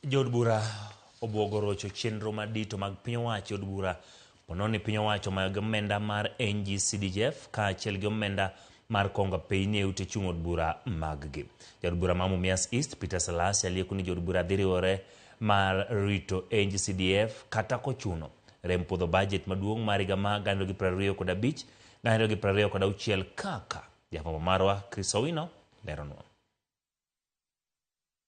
Jood bura obuogo rocho chenro madito mag piny owacho. Jood bura pononi piny owacho mag omenda mar NGCDF kaachiel gi omenda mar kongo piny e ute chung' od bura mag-gi. Jood bura ma Mumias East Peter Salasya lieko ni jood bura dhi riwore mar rito NGCDF kata kochuno rem puodho budget maduong' mar higa ma 2025 2026 kaka jafwambo marwa Chris Owino leronwa.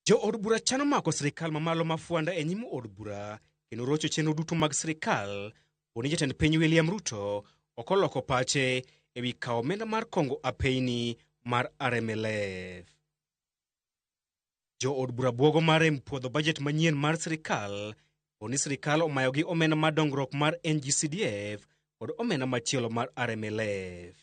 Jo od bura chano mako sirikal mamalo mafuanda e nyim od bura kendo rocho chenro duto mag sirikal oni jatend piny William Ruto okoloko pache ewi kawo omenda mar kongo apeyni mar RMLF. Jo od bura buogo mar puodho budget manyien mar sirikal oni sirikal omayogi omenda mar dongruok mar NGCDF kod omenda machielo mar RMLF.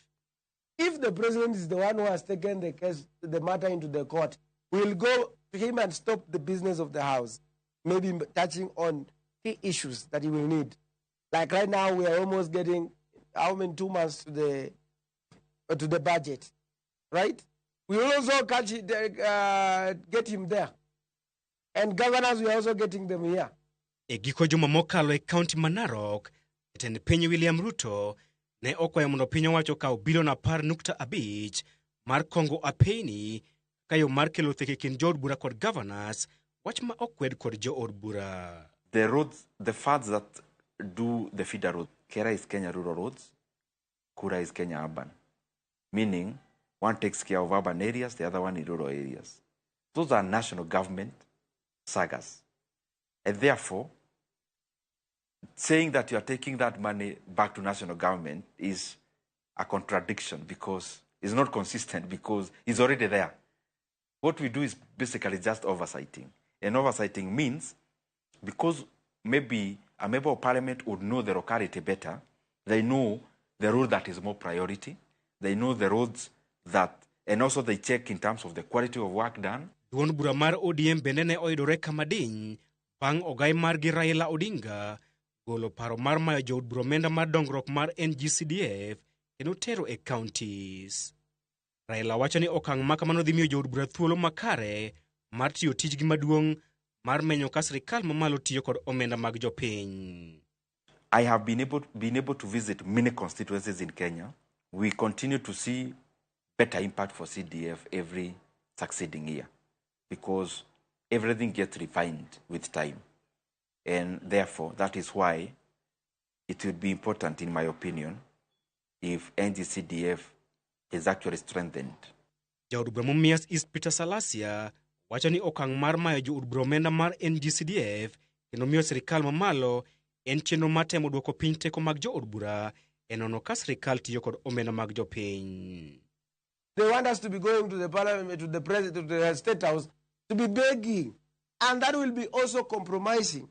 If the president is the one who has taken the matter into the court, we'll go to him and stop the business of the house, maybe touching on key issues that he will need. Like right now, we are almost getting 2 months to the budget, right? We will also get him there, and governors we are also getting them here. E giko juma mokalo e kaunti Manarok, jatend piny William Ruto ne okwayo mondo piny owacho kawo bilion 10.5 mar kongo apeyni kayo mar kelo theke kind jood bura kod governors, wach ma okwed kod jo od bura. The roads, the funds that do the feeder road, Kera is Kenya rural roads, Kura is Kenya urban. Meaning, one takes care of urban areas, the other one in rural areas. Those are national government sagas. And therefore, saying that you are taking that money back to national government is a contradiction because it's not consistent because it's already there. What we do is basically just oversighting. And oversighting means because maybe a member of parliament would know the locality better, they know the road that is more priority, they know the roads that, and also they check in terms of the quality of work done. Duon bura mar ODM benene oidore kamadiny, bang' ogai mar gi Raila Odinga, golo paro mar mayo jood bura omenda mar dongruok mar NGCDF kendo tero e counties. Raila wacho ni okang' makamano dhi miyo jood bura thuolo makare mar tiyo tijgi maduong' mar menyo ka sirikal mamalo tiyo kod omenda mag jopiny. I have been able to visit many constituencies in Kenya. We continue to see better impact for CDF every succeeding year because everything gets refined with time. And therefore, that is why it would be important, in my opinion, if NGCDF is actually strengthened. Jood bura Mumias East Peter Salasya wacho ni okang' mar mayo jood bura omenda mar NGCDF kendo miyo sirikal mamalo en chenro matemo duoko piny teko mag jood bura enono ka sirikal tiyo kod omenda mag jopiny. They want us to be going to the parliament, to the president, to the state house, to be begging, and that will be also compromising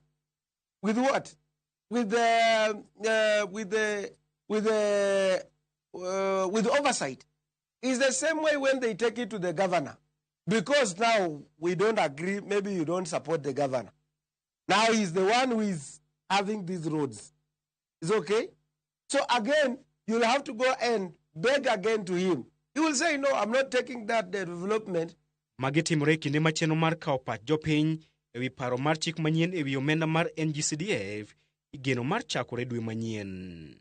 with what? With oversight. It's the same way when they take it to the governor. Because now we don't agree, maybe you don't support the governor. Now he's the one who is having these roads. It's okay? So again, you'll have to go and beg again to him. He will say, no, I'm not taking that development. Magi timore kinde machielo mar kawo pach jopiny ewi paro mar chik manyien ewi omenda mar NGCDF igeno mar chakore dwe manyien.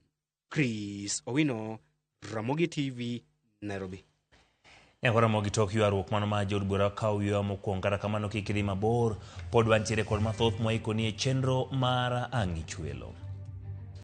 Chris Owino, Ramogi TV, Nairobi. Ramogi tok ywaruok mano ma jood bura kawo ywa mokwongo kata kamano kik idhi mabor pod wantiere kod mathoth mwaikoni e chenro mar Ang'i Chwelo.